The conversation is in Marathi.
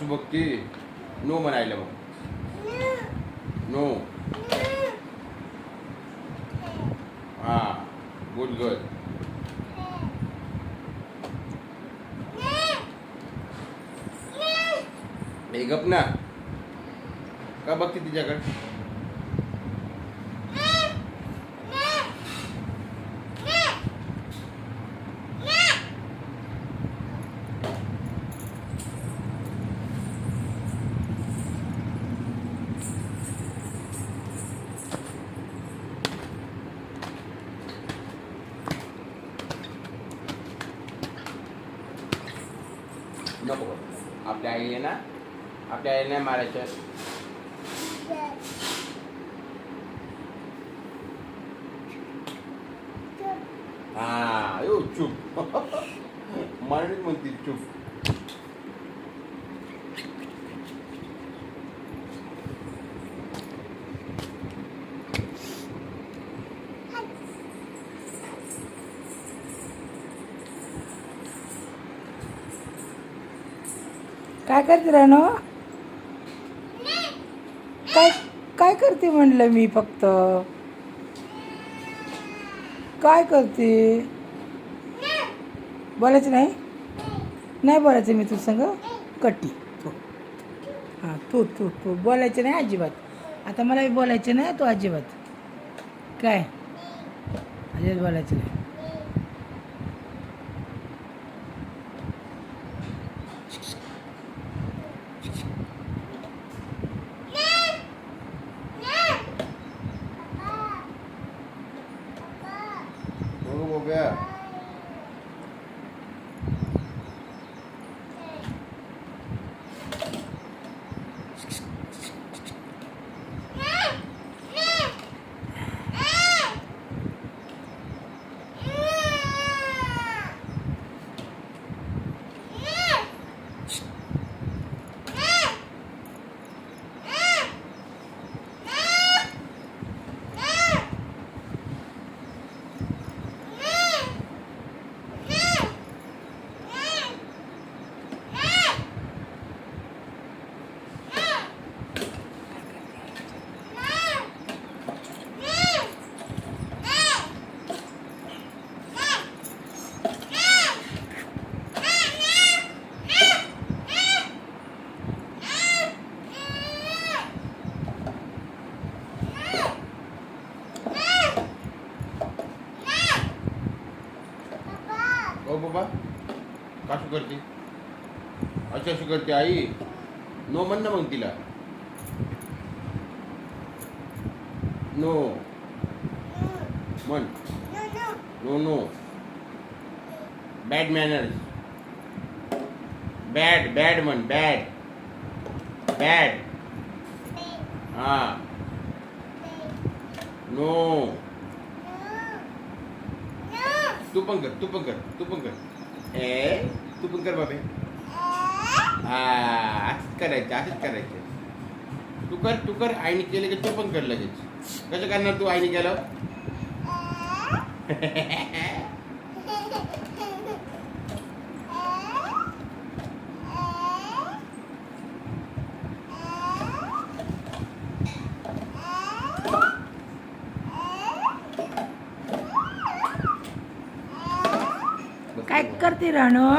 बघ की नो म्हणायला मग नो हा गुड गुड हे गप ना का बघते तिच्याकडे नको आपल्या आईने ना आपल्या आईने मारायचं हा यो चूप मराठीत म्हणते चूप काय करते रानो काय काय करते म्हणलं मी फक्त काय करते बोलायचं नाही नाही बोलायचं मी तुझं संग कट्टी तू हां तू बोलायचं नाही अजिबात आता मला बोलायचं नाही तू अजिबात काय अजिबात बोलायचं नाही हो गया ओ बाबा काशू करते अच्छा अशी करते आई नो म्हण ना मग तिला नो म्हण no no bad manners bad bad म्हण बॅड बॅड हा नो तू पण कर ए तू पण कर बाबे असंच करायचं तू कर आईने केलं की तू पण कर लगेच कसं करणार तू आईने केलं काय करते रानो